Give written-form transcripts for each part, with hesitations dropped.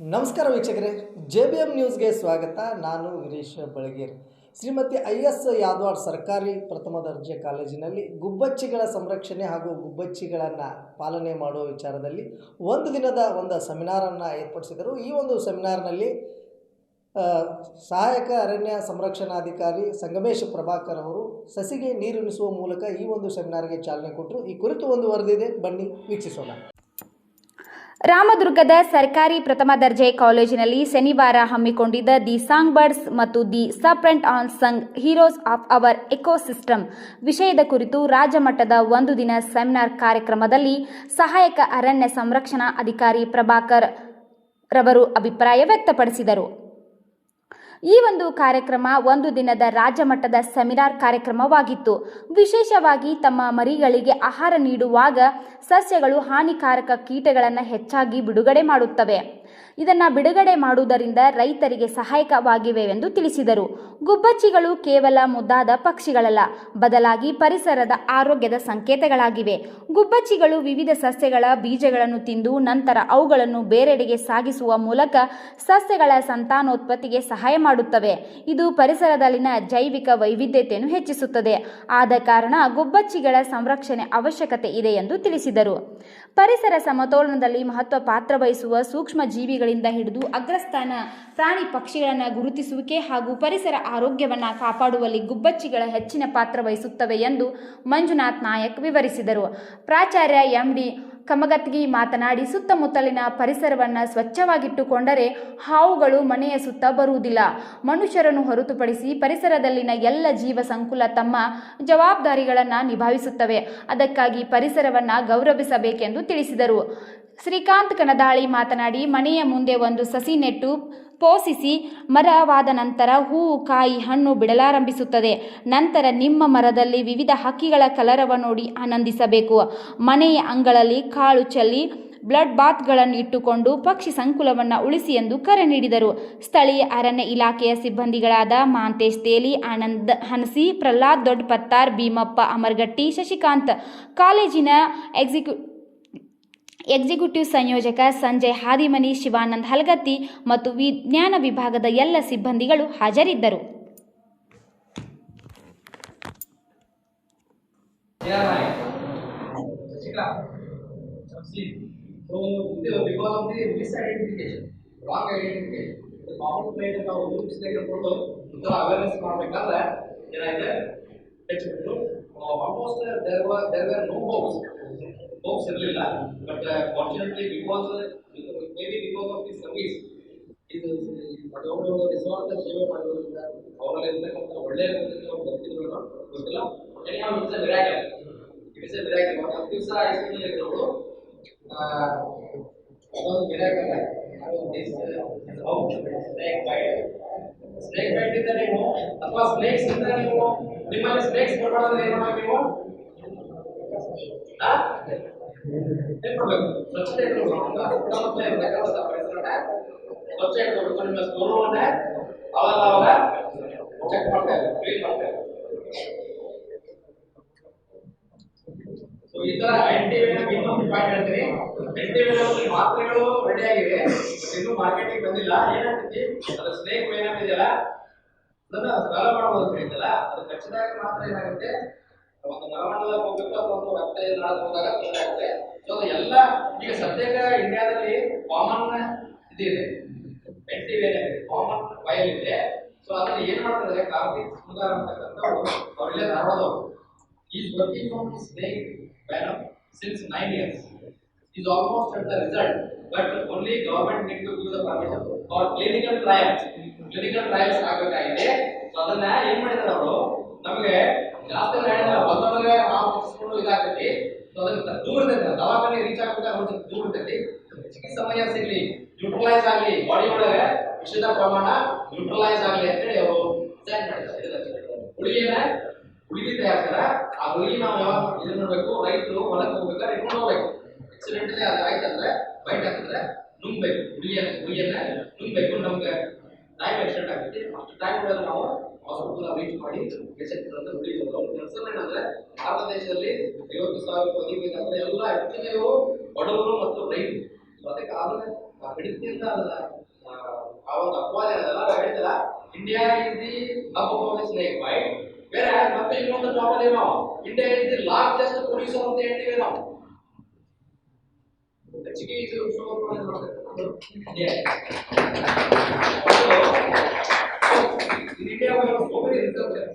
ನಮಸ್ಕಾರ ವೀಕ್ಷಕರೇ, JBM ನ್ಯೂಸ್ಗೆ ಸ್ವಾಗತ. ನಾನು ಗಿರೀಶ್ ಬಳಗೇರಿ. ಶ್ರೀಮತಿ IS ಯಾದವಾಡ್ ಸರ್ಕಾರಿ ಪ್ರಥಮ ದರ್ಜೆ ಕಾಲೇಜಿನಲ್ಲಿ ಗುಬ್ಬಚ್ಚಿಗಳ ಸಂರಕ್ಷಣೆ ಹಾಗೂ ಗುಬ್ಬಚ್ಚಿಗಳನ್ನು ಪಾಲನೆ ಮಾಡುವ ವಿಚಾರದಲ್ಲಿ ಒಂದು ದಿನದ ಸೆಮಿನಾರನ್ನು ಏರ್ಪಡಿಸಿದರು. ಈ ಒಂದು ಸೆಮಿನಾರ್ನಲ್ಲಿ ಸಹಾಯಕ ಅರಣ್ಯ ಸಂರಕ್ಷಣಾಧಿಕಾರಿ ಸಂಗಮೇಶ್ ಪ್ರಭಾಕರ್ ಅವರು ಸಸಿಗೆ ನೀರುಣಿಸುವ ಮೂಲಕ ಈ ಒಂದು ಸೆಮಿನಾರ್ಗೆ ಚಾಲನೆ ಕೊಟ್ಟರು. ಈ ಕುರಿತು ಒಂದು ವರದಿದೆ, ಬನ್ನಿ ವೀಕ್ಷಿಸೋಣ. ರಾಮದುರ್ಗದ ಸರ್ಕಾರಿ ಪ್ರಥಮ ದರ್ಜೆ ಕಾಲೇಜಿನಲ್ಲಿ ಶನಿವಾರ ಹಮ್ಮಿಕೊಂಡಿದ್ದ ದಿ ಸಾಂಗ್ ಬರ್ಡ್ಸ್ ಮತ್ತು the serpent on Sung heroes of our ecosystem ವಿಷಯದ ಕುರಿತು ರಾಜ್ಯ ಮಟ್ಟದ ಒಂದು ದಿನ ಸೆಮಿನಾರ್ ಕಾರ್ಯಕ್ರಮದಲ್ಲಿ ಸಹಾಯಕ ಅರಣ್ಯ ಸಂರಕ್ಷಣಾ ಅಧಿಕಾರಿ ಪ್ರಭಾಕರ್ ರವರು ಅಭಿಪ್ರಾಯ ವ್ಯಕ್ತಪಡಿಸಿದರು. ಈ ಒಂದು ಕಾರ್ಯಕ್ರಮ ಒಂದು ದಿನದ ರಾಜ್ಯ ಮಟ್ಟದ ಸೆಮಿನಾರ್ ಕಾರ್ಯಕ್ರಮವಾಗಿತ್ತು. ವಿಶೇಷವಾಗಿ ತಮ್ಮ ಮರಿಗಳಿಗೆ ಆಹಾರ ನೀಡುವಾಗ ಸಸ್ಯಗಳು ಹಾನಿಕಾರಕ ಕೀಟಗಳನ್ನು ಹೆಚ್ಚಾಗಿ ಬಿಡುಗಡೆ ಮಾಡುತ್ತವೆ. ಇದನ್ನು ಬಿಡುಗಡೆ ಮಾಡುವುದರಿಂದ ರೈತರಿಗೆ ಸಹಾಯಕವಾಗಿವೆ ಎಂದು ತಿಳಿಸಿದರು. ಗುಬ್ಬಚ್ಚಿಗಳು ಕೇವಲ ಮುದ್ದಾದ ಪಕ್ಷಿಗಳಲ್ಲ, ಬದಲಾಗಿ ಪರಿಸರದ ಆರೋಗ್ಯದ ಸಂಕೇತಗಳಾಗಿವೆ. ಗುಬ್ಬಚ್ಚಿಗಳು ವಿವಿಧ ಸಸ್ಯಗಳ ಬೀಜಗಳನ್ನು ತಿಂದು ನಂತರ ಅವುಗಳನ್ನು ಬೇರೆಡೆಗೆ ಸಾಗಿಸುವ ಮೂಲಕ ಸಸ್ಯಗಳ ಸಂತಾನೋತ್ಪತ್ತಿಗೆ ಸಹಾಯ ಮಾಡುತ್ತವೆ. ಇದು ಪರಿಸರದಲ್ಲಿನ ಜೈವಿಕ ವೈವಿಧ್ಯತೆಯನ್ನು ಹೆಚ್ಚಿಸುತ್ತದೆ. ಆದ ಕಾರಣ ಗುಬ್ಬಚ್ಚಿಗಳ ಸಂರಕ್ಷಣೆ ಅವಶ್ಯಕತೆ ಇದೆ ಎಂದು ತಿಳಿಸಿದರು. ಪರಿಸರ ಸಮತೋಲನದಲ್ಲಿ ಮಹತ್ವ ಪಾತ್ರ ವಹಿಸುವ ಸೂಕ್ಷ್ಮ ಜೀವಿಗಳಿಂದ ಹಿಡಿದು ಅಗ್ರಸ್ಥಾನ ಪ್ರಾಣಿ ಪಕ್ಷಿಗಳನ್ನು ಗುರುತಿಸುವಿಕೆ ಹಾಗೂ ಪರಿಸರ ಆರೋಗ್ಯವನ್ನು ಕಾಪಾಡುವಲ್ಲಿ ಗುಬ್ಬಚ್ಚಿಗಳ ಹೆಚ್ಚಿನ ಪಾತ್ರ ವಹಿಸುತ್ತವೆ ಎಂದು ಮಂಜುನಾಥ್ ನಾಯಕ್ ವಿವರಿಸಿದರು. ಪ್ರಾಚಾರ್ಯ MD ಕಮಗತ್ಗಿ ಮಾತನಾಡಿ, ಸುತ್ತಮುತ್ತಲಿನ ಪರಿಸರವನ್ನು ಸ್ವಚ್ಛವಾಗಿಟ್ಟುಕೊಂಡರೆ ಹಾವುಗಳು ಮನೆಯ ಸುತ್ತ ಬರುವುದಿಲ್ಲ. ಮನುಷ್ಯರನ್ನು ಹೊರತುಪಡಿಸಿ ಪರಿಸರದಲ್ಲಿನ ಎಲ್ಲ ಜೀವ ಸಂಕುಲ ತಮ್ಮ ಜವಾಬ್ದಾರಿಗಳನ್ನು ನಿಭಾಯಿಸುತ್ತವೆ. ಅದಕ್ಕಾಗಿ ಪರಿಸರವನ್ನು ಗೌರವಿಸಬೇಕೆಂದು ತಿಳಿಸಿದರು. ಶ್ರೀಕಾಂತ್ ಕನದಾಳಿ ಮಾತನಾಡಿ, ಮನೆಯ ಮುಂದೆ ಒಂದು ಸಸಿ ನೆಟ್ಟು ಪೋಷಿಸಿ ಮರವಾದ ನಂತರ ಹೂವು, ಕಾಯಿ, ಹಣ್ಣು ಬಿಡಲಾರಂಭಿಸುತ್ತದೆ. ನಂತರ ನಿಮ್ಮ ಮರದಲ್ಲಿ ವಿವಿಧ ಹಕ್ಕಿಗಳ ಕಲರವ ನೋಡಿ ಆನಂದಿಸಬೇಕು. ಮನೆಯ ಅಂಗಳಲ್ಲಿ ಕಾಳು ಚೆಲ್ಲಿ ಬ್ಲಡ್ ಬಾತ್ಗಳನ್ನು ಇಟ್ಟುಕೊಂಡು ಪಕ್ಷಿ ಸಂಕುಲವನ್ನು ಉಳಿಸಿ ಎಂದು ಕರೆ ನೀಡಿದರು. ಸ್ಥಳೀಯ ಅರಣ್ಯ ಇಲಾಖೆಯ ಸಿಬ್ಬಂದಿಗಳಾದ ಮಾಂತೇಶ್ ತೇಲಿ, ಆನಂದ್ ಹನಸಿ, ಪ್ರಹ್ಲಾದ್ ದೊಡ್ಡಪತ್ತಾರ್, ಭೀಮಪ್ಪ ಅಮರ್ಗಟ್ಟಿ, ಶಶಿಕಾಂತ್, ಕಾಲೇಜಿನ ಎಕ್ಸಿಕ್ಯೂಟಿವ್ ಸಂಯೋಜಕ ಸಂಜಯ್ ಹಾದಿಮನಿ, ಶಿವಾನಂದ್ ಹಲಗತ್ತಿ ಮತ್ತು ವಿಜ್ಞಾನ ವಿಭಾಗದ ಎಲ್ಲ ಸಿಬ್ಬಂದಿಗಳು ಹಾಜರಿದ್ದರು. Hopes ಇರಲಿಲ್ಲ, but fortunately because of the service ಇದು ಅದೊಂದು ನಿಜವಾದ ಸೇವೆ ಮಾಡೋದ್ರಿಂದ ಅವರಲ್ಲಿ ಇರ್ತಕ್ಕಂಥ ಒಳ್ಳೆಯ ಬರ್ತಿದ್ರು ಗೊತ್ತಿಲ್ಲ. It's A miracle. ಒಂದು ದಿವಸ ಐಸ್ಕ್ರೀಮ್ ಇರೋದು ಅದೊಂದು ಮಿರಾಕಲ್. ಸ್ನೇಕ್ ಬೈಟ್ ಇಂದ ನೀವು ಅಥವಾ ಸ್ನೇಕ್ಸ್ ಇಂದ ನೀವು ನಿಮ್ಮಲ್ಲಿ ಸ್ನೇಕ್ಸ್ ಬರಬಾರ್ದು. ಏನು ಮಾಡಬೇಕು ನೀವು? ಸ್ವಚ್ಛತೆ ಸುತ್ತಮುತ್ತಲ ಇರತಕ್ಕಂಥ ಪರಿಸರನ ಸ್ವಚ್ಛ ಇಟ್ಕೊಬೇಕು. ನಿಮ್ಮ ಸ್ಟೋರನ್ನ ಅವಾಗ ಚೆಕ್ ಮಾಡ್ತಾರೆ, ಕ್ಲೀನ್ ಮಾಡ್ತಾರೆ. ಸೊ ಈ ತರ ಆಂಟಿವೇನಮ್ ಇನ್ನೊಂದು ಪಾಯಿಂಟ್ ಹೇಳ್ತೀನಿ. ಆಂಟಿವೇನಮ್ ಮಾತ್ರೆಗಳು ರೆಡಿ ಆಗಿವೆ, ಇನ್ನೂ ಮಾರ್ಕೆಟಿಗೆ ಬಂದಿಲ್ಲ. ಏನಾಗ್ತೈತಿ, ಅದು ಸ್ನೇಕ್ ವೇನಮ್ ಇದೆಯಲ್ಲ, ಅದನ್ನ ಸ್ನಾನ ಮಾಡಬಹುದು ಹೇಳಿದ್ದಲ್ಲ, ಅದು ಕಚ್ಚಿದಾಗ ಮಾತ್ರ ಏನಾಗುತ್ತೆ, ಒಂದು ನರಮಂಡಲ ಹೋಗ್ಬೇಕು ಅಥವಾ ಒಂದು ರಕ್ತ ನಾಳಕ್ಕೆ ಹೋದಾಗ ತೊಂದರೆ ಆಗುತ್ತೆ. ಸೊ ಎಲ್ಲ ಈಗ ಸದ್ಯಕ್ಕೆ ಇಂಡಿಯಾದಲ್ಲಿ ಕಾಮನ್ ಇದಿದೆ, ಆಂಟಿವೇನಮ್ ಕಾಮನ್ ವೈಲ್ ಇದೆ. ಸೊ ಅದನ್ನ ಏನ್ ಮಾಡ್ತಾರೆ, ಕಾರ್ತಿಕ್ ಸುಂದರ್ ಅಂತಕ್ಕಂಥವ್ರು ಅವರೆಲ್ಲ ಧಾರವಾಡದವರು. Is working on snake venom since 9 years. Is almost at the result, but only government need to give the permission for clinical trials. Clinical trials ಆಗಬೇಕಾಗಿದೆ. ಸೊ ಅದನ್ನ ಏನ್ ಮಾಡಿದಾರೆ ಅವರು, ನಮಗೆ ಜಾಸ್ತಿ ಹೇಳಿಲ್ಲ, ಒಂದೊಂದೇ ನಾವು ಮುಗಿಸ್ಕೊಂಡು ಇದಾಗ್ತೈತಿ. ಸೊ ಅದನ್ನ ದೂರ ಇರ್ತೈತಿ, ದವಾಖಾನೆ ರೀಚ್ ಆಗ್ಬೇಕಾದ್ರೆ ದೂರ ಇರ್ತೈತಿ. ಚಿಕಿತ್ಸೆ ಸಮಯ ಸಿಗ್ಲಿ, ನ್ಯೂಟ್ರಲೈಸ್ ಆಗಲಿ, ಬಾಡಿ ಒಳಗೆ ವಿಷದ ಪ್ರಮಾಣ ನ್ಯೂಟ್ರಲೈಸ್ ಆಗಲಿ ಅಂತೇಳಿ ಅವರು ಡಿಸೈನ್ ಮಾಡಿದ್ದಾರೆ. ಗುಳಿಗೆ ತಯಾರಿಸ್ತಾರ. ಆ ಗುಳಿಗೆ ನಾವು ಯಾವಾಗ ಇದನ್ನ ನೋಡ್ಬೇಕು, ರೈತರು ಹೊಲಕ್ಕೆ ಹೋಗ್ಬೇಕಾದ್ರೆ ಇಟ್ಕೊಂಡು ಹೋಗ್ಬೇಕು. ಆಕ್ಸಿಡೆಂಟ್ ಆಯ್ತಂದ್ರೆ ಬೈಟ್ ಹಾಕಿದ್ರೆ ನುಂಗ್ಬೇಕು, ಗುಳಿಯನ್ನ ನುಂಗ್ಬೇಕು. ನಮ್ಗೆ ಟೈಮ್ ಎಕ್ಸ್ಟೆಂಡ್ ಆಗ್ತೈತಿ. ಅಷ್ಟು ಟೈಮ್ ಒಳಗೆ ನಾವು ಹಾಸ್ಪಿಟಲ್ ರೀಚ್ ಮಾಡಿ ಪೇಷಂಟ್ಗಳನ್ನು ಉಳಿಸೋದು. ಅವ್ರ ಕೆಲಸ ಏನಂದ್ರೆ, ಭಾರತ ದೇಶದಲ್ಲಿ 50,000 ಪದವಿ ಎಲ್ಲ ಹೆಚ್ಚಿನ ಬಡವರು ಮತ್ತು ರೈತರು. ಅದಕ್ಕೆ ಅದನ್ನ ಹಿಡಿತಿಂದ ಆ ಒಂದು ಅಪವಾದ ಏನದಲ್ಲ ಹೇಳಿದಲ್ಲ India is the hub of the snake right. ಬೇರೆ ಮತ್ತೆ ಇನ್ನೊಂದು ಟಾಪ್ ಏನು India is the largest producer ಅಂತ ಹೇಳ್ತೀವಿ ನಾವು. ಹೆಚ್ಚಿಗೆ ಇದು show India so many researchers,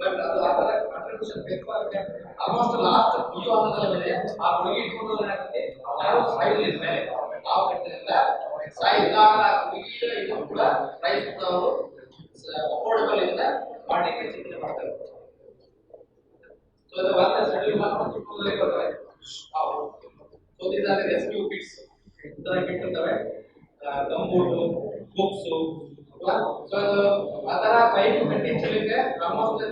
but ಅದು ಆ ಥರ ಕಾಂಟ್ರಿಬ್ಯೂಷನ್ ಬೇಕು ಅದಕ್ಕೆ ಆಲ್ಮೋಸ್ಟ್ ಲಾಸ್ಟ್ ಇದು ಅನ್ನೋದಲ್ಲೇ ಆ ಹುಡುಗಿ ಇಟ್ಕೊಂಡು ಏನಾಗುತ್ತೆ ಯಾರು ಸಾಯಿಲ್ ಮೇಲೆ ಆ ಕಟ್ಟದಿಂದ ಸಾಯಿಲ್ಲ ಆ ಹುಡುಗಿಯ ಇದು ಕೂಡ ಪ್ರೈಸ್ ಅವರು ಅಫೋರ್ಡಬಲ್ ಇಂದ ಮಾಡಲಿಕ್ಕೆ ಚಿಂತನೆ ಮಾಡ್ತಾರೆ. ಸೊ ಅದು ಒಂದು ಸೆಟಲ್ ಮಾಡ್ಕೊಂಡು ಬರ್ತಾರೆ. So these are the rescue kits ತರ ಕಿಟ್ ಇರ್ತವೆ, ಗಂಬೂಟು, ಬುಕ್ಸು. ಸೊ ಅದು ಆ ಥರ ಪೈಪ್ ಕಟ್ಟಿಂಚಲಿಕ್ಕೆ ಆಲ್ಮೋಸ್ಟ್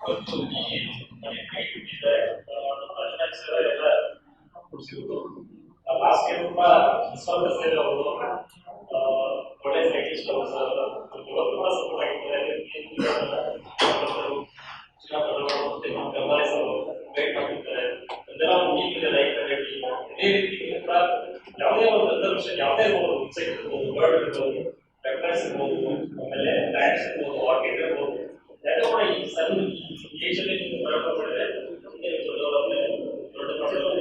ಇವತ್ತು ಈ ಮನೆ ಕೈ ಬಿಟ್ಟಿದ್ದಾರೆ ಎಲ್ಲ ಸಿಗುವುದು ಲಾಸ್ಟ್ ಇಯರ್ ತುಂಬಾ ವಿಶ್ವಾಸ ಸೇರಿ ಅವರು ಒಳ್ಳೆ ಸೈಂಟಿಸ್ಟ್ ಅವರು ಸರ್ ತುಂಬಾ ಸಪೋರ್ಟ್ ಆಗಿದ್ದಾರೆ ಗೈಡ್ ಮಾಡ್ತಿದ್ದಾರೆ ಅದೆಲ್ಲ ಮುಗಿಯುತ್ತದೆ ಲೈಫ್ ಇದೇ ರೀತಿ ಕೂಡ ಯಾವುದೇ ಒಂದು ರೆಸಲ್ಯೂಷನ್ ಯಾವುದೇ ಒಂದು ಇನ್ಸೈಟ್ ಇರ್ಬೋದು ವರ್ಡ್ ಇರ್ಬೋದು ವೆಕ್ಟರ್ಸ್ ಇರ್ಬೋದು ಆಮೇಲೆ ಲ್ಯಾಂಡ್ಸ್ ಇರ್ಬೋದು ಆರ್ಕಿಡ್ ಇರ್ಬೋದು ಎಲ್ಲ ಕೂಡ ಈ ಸಣ್ಣ ದೇಶದಲ್ಲಿ ನೀವು ಪ್ರಯೋಗ ಮಾಡಿದ್ರೆ ದೊಡ್ಡ ಮಟ್ಟದಲ್ಲಿ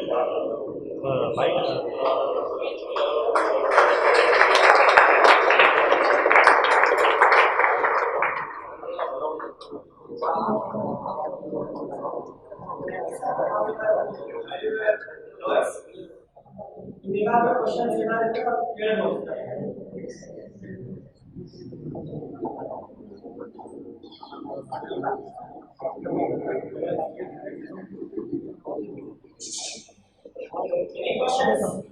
ಏನಾದರೂ ಕ್ವಶನ್ಸ್ ಏನಾದ್ರೆ ಕೇಳಬಹುದು. Any questions?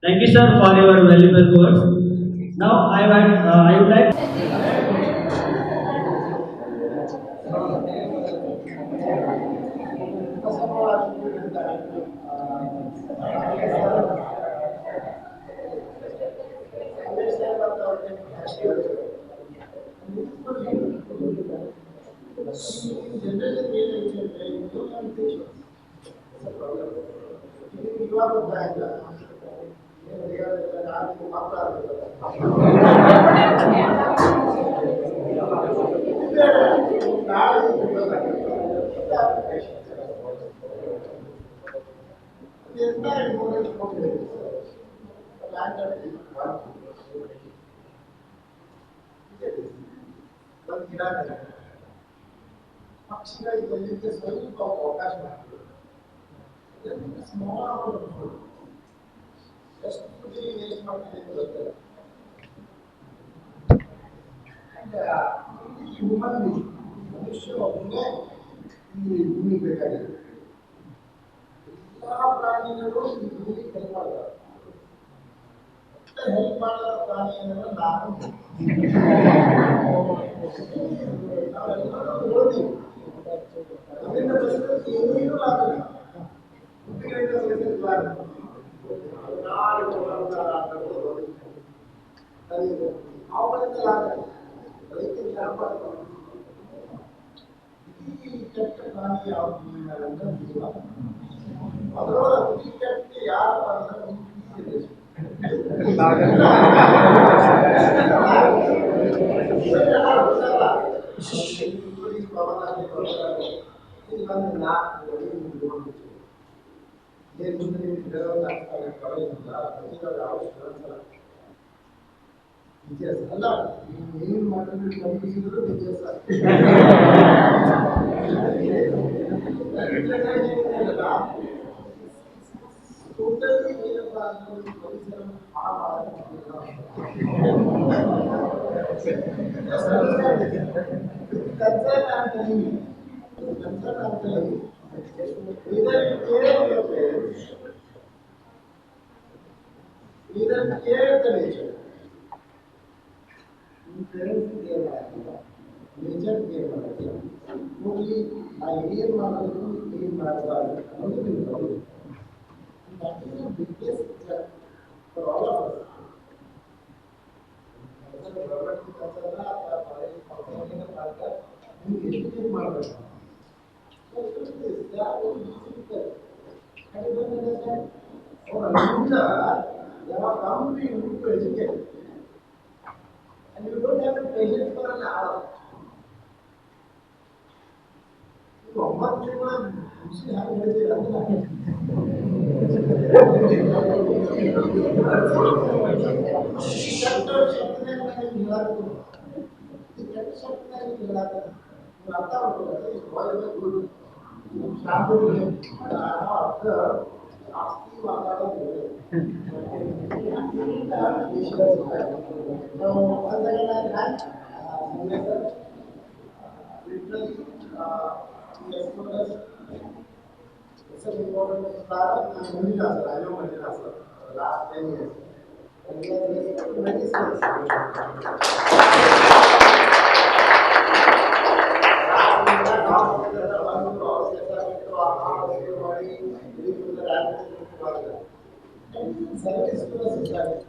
Thank you, sir, for your valuable words. Now, I would like. ಪಕ್ಷಿಗಳಿಗೆ ಸ್ವಲ್ಪ ಅವಕಾಶ ಮಾಡ್ತೀವಿ. ಸ್ಮಾಲ್ ಎಷ್ಟು ವೇಸ್ಟ್ ಮಾಡ್ತೀವಿ ಅಂತ ಗೊತ್ತಿಲ್ಲ. ಹ್ಯೂಮನ್ ಮನುಷ್ಯ ಒಬ್ಬನೇ ಈ ಭೂಮಿ ಬೇಕಾಗಿದೆ. ಎಲ್ಲ ಪ್ರಾಣಿಗಳು ಈ ಭೂಮಿ ಹೆಲ್ಪ್ ಮಾಡ್ತಾರೆ. ಹೆಲ್ಪ್ ಮಾಡೋ ಪ್ರಾಣಿ ಏನಂದ್ರೆ ನಾನು. ನಾವೆಲ್ಲರೂ ಓದಿ ಅದರಿಂದ ಪರಿಸ್ಥಿತಿ ಏನೂ ಆಗಲ್ಲ. ಹುಟ್ಟಿಗಳಿಂದ ಪರಿಸ್ಥಿತಿ ಆಗಲ್ಲ. ಅವುಗಳಿಂದ ಆಗಲ್ಲ. ರೈತರಿಗೆ ಆಗಬಾರ್ದು. ಈ ಕೆಟ್ಟ ಪ್ರಾಣಿ ಯಾವುದು ಅಂದ್ರೆ ಜೀವ. ಅದರೊಳಗೆ ಅತಿ ಕೆಟ್ಟ ಯಾರು ಅಂದ್ರೆ ಅಲ್ಲ ಏನ್ ಮಾಡಿದ್ರು ಕಂಪಿಸಿದ್ರು ಟೋಟಲಿ ಏನಪ್ಪ ಅಂದ್ರೆ ಪರಿಸರ ನೇಚರ್ ಕೇರ್ ಮಾಡೋದು ಹೋಗಿ ನಾವು ಏನು ಮಾಡೋದು ಏನು ಮಾಡಬಾರ್ದು ಅನ್ನೋದು ನಿಮ್ಗೆ that is the biggest threat for all of us. Educate ಮಾಡಬೇಕು. And you don't have the patience for an hour. You almost you have to literally, he has put us. It's an important start in Manila, sir. I know Manila, sir. The last 10 years. And we are very many skills. Service to the society.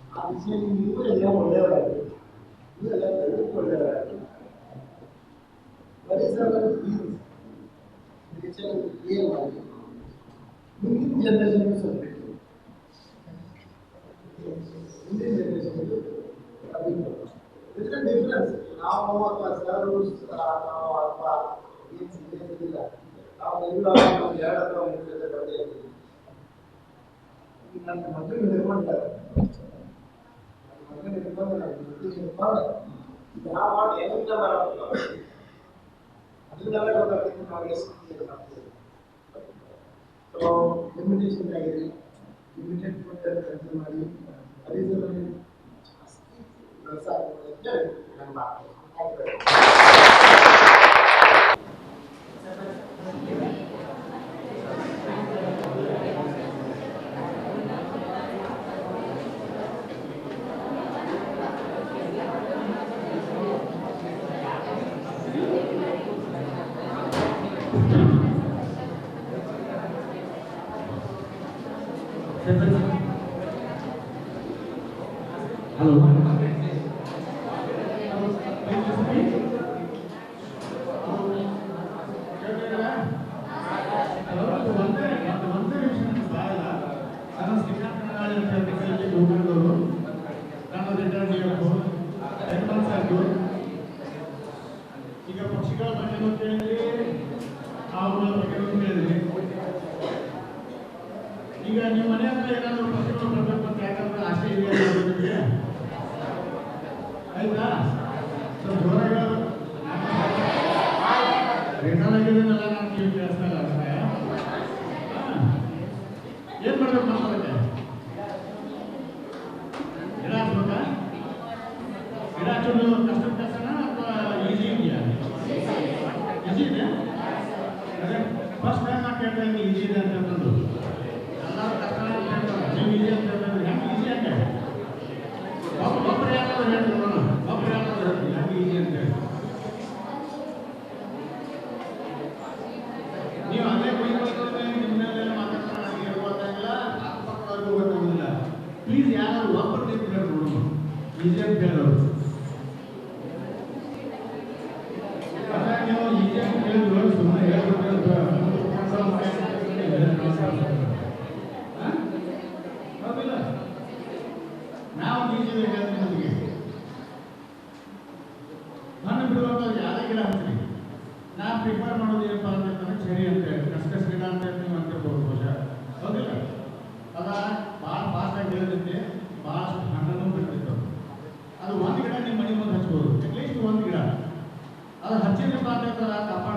ಆ ವಿಷಯದಲ್ಲಿ ನೀವು ಎಲ್ಲ ಒಳ್ಳೆಯವರಾಗಿ ನೀವು ಎಲ್ಲ ಒಳ್ಳೆಯವರಾಗಿ ಪರಿಸರ ಏನು ಮಾಡಿ ಮುಂದಿನ ಜನರೇಷನ್ಗೆ ಸ್ವಲ್ಪ ಮುಂದಿನ ಜನರೇಷನ್ಗೆ ಡಿಫ್ರೆನ್ಸ್ ನಾವು ಅಥವಾ ಸರ್ ನಾವು ಅಥವಾ ಏನು ಸೀರಿಯಸ್ ಇಲ್ಲ ನಾವು ಎರಡು ಅಥವಾ ಮೂರು ಜೊತೆ ಬಡ್ಡಿ ಆಗ್ತೀವಿ ನನ್ನ ಮಕ್ಕಳು ನಿರ್ಮಾಣ ಲಿಮಿಟೇಷನ್ ಆಗಿದೆ ಲಿಮಿಟೆಡ್ ಕನ್ಸಲ್ ಮಾಡಿ ಪರಿಸರದಲ್ಲಿ ವ್ಯವಸಾಯ ನನ್ನ ಮಾತು Hello. ಈಗ ಪಕ್ಷಿಗಳ ಬಗ್ಗೆ ಕೇಳಿದ್ರಿ ಅವುಗಳ ಬಗ್ಗೆ ಕೇಳಿದ್ರಿ ಈಗ ನಿಮ್ಮ ಮನೆ ಹತ್ರ ಏನಾದರೂ ಪಕ್ಷಿಗಳು ಬರಬೇಕು ಅಂತ ಯಾಕಂದ್ರೆ ಆಸೆ ಇದೆ ನಿಮಗೆ ಆಯ್ತಾ ಸ್ವಲ್ಪ ಜೋರಾಗಿ ರಿಟರ್ನ್ ಆಗಿದ್ದೀನಲ್ಲ ನಾನು ಕಿವಿ ಕೇಳಿಸ್ತಾ ಇಲ್ಲ ಏನು ಮಾಡಬೇಕು ಮಾತಾಡಕ್ಕೆ ಗಿಡ ಹಚ್ಬೇಕಾ ಗಿಡ ಹಚ್ಚೋದು ಕಷ್ಟದ ಕೆಲಸನ ಅಥವಾ ಈಸಿ ಇದೆಯಾ ಈಸಿ ಇದೆ ಅದೇ ಫಸ್ಟ್ ಟೈಮ್ ನಾನು ಕೇಳ್ತಾ ಇದ್ದೀನಿ ಈಸಿ ಇದೆ ಅಂತ ಅಂತಂದು ಎಲ್ಲರೂ ಕಷ್ಟ ನೀವು ಈಸಿ ಅಂತ ಹೇಳ್ತಾರೆ ಹೆಂಗೆ ಈಸಿ ಅಂತ ಒಬ್ಬರು ಯಾರಾದ್ರು ಹೇಳ್ತಾರೆ ನೋಡೋಣ ಒಬ್ಬರು ಯಾರಾದ್ರು ಹೇಳ್ತೀವಿ ಹೆಂಗೆ ಈಸಿ ಅಂತ ಹೇಳಿ ನೀವು ಅದೇ ನಿಮ್ಮನ್ನೆಲ್ಲ ಮಾತಾಡ್ತಾರೆ ನನಗೆ ಗೊತ್ತಾಗಿಲ್ಲ ಅಕ್ಕಪಕ್ಕವ್ರಿಗೂ ಗೊತ್ತಾಗೋದಿಲ್ಲ ಪ್ಲೀಸ್ ಯಾರಾದ್ರು ಒಬ್ಬರು ನಿಂತು ಹೇಳಿ ನೋಡೋಣ ಈಸಿ ಅಂತ ಹೇಳೋರು ನೀವು ಈಸಿ ಅಂತ ಹೇಳಿದ್ರು ಸುಮ್ಮನೆ ಹೇಳ್ಬಿಟ್ಟು ಹೌದಿಲ್ಲ ನಾವು ಈಸಿ ಬೇಕಾದ್ರೆ ನಮಗೆ ಮಣ್ಣು ಬಿಡುವಾಗ ಯಾವುದೇ ಗಿಡ ಹಾಕ್ತೀವಿ ನಾ ಪ್ರಿಫರ್ ಮಾಡೋದು ಏನಪ್ಪ ಅಂತಂದ್ರೆ ಚೆರಿ ಅಂತ ಹೇಳಿ ಕಸ್ಕಸ್ ಗಿಡ ಅಂತ ನೀವು ಅಂತಿರ್ಬೋದು ಬಹುಶಃ ಹೌದಿಲ್ಲ ಅದ ಭಾಳ ಫಾಸ್ಟಾಗಿ ಬೆಳೆದಿದ್ದೆ ಭಾಳಷ್ಟು ಹಣ್ಣನ್ನು ಬಿಡ್ತಿತ್ತು ಅದು ಒಂದು ಗಿಡ ನಿಮ್ಮ ಮನೆ ಮುಂದೆ ಹಚ್ಬೋದು ಅಟ್ಲೀಸ್ಟ್ ಒಂದು ಗಿಡ ಅದು ಹಚ್ಚಿದ್ರಪ್ಪ ಅಂತ ಕಾಪಾಡ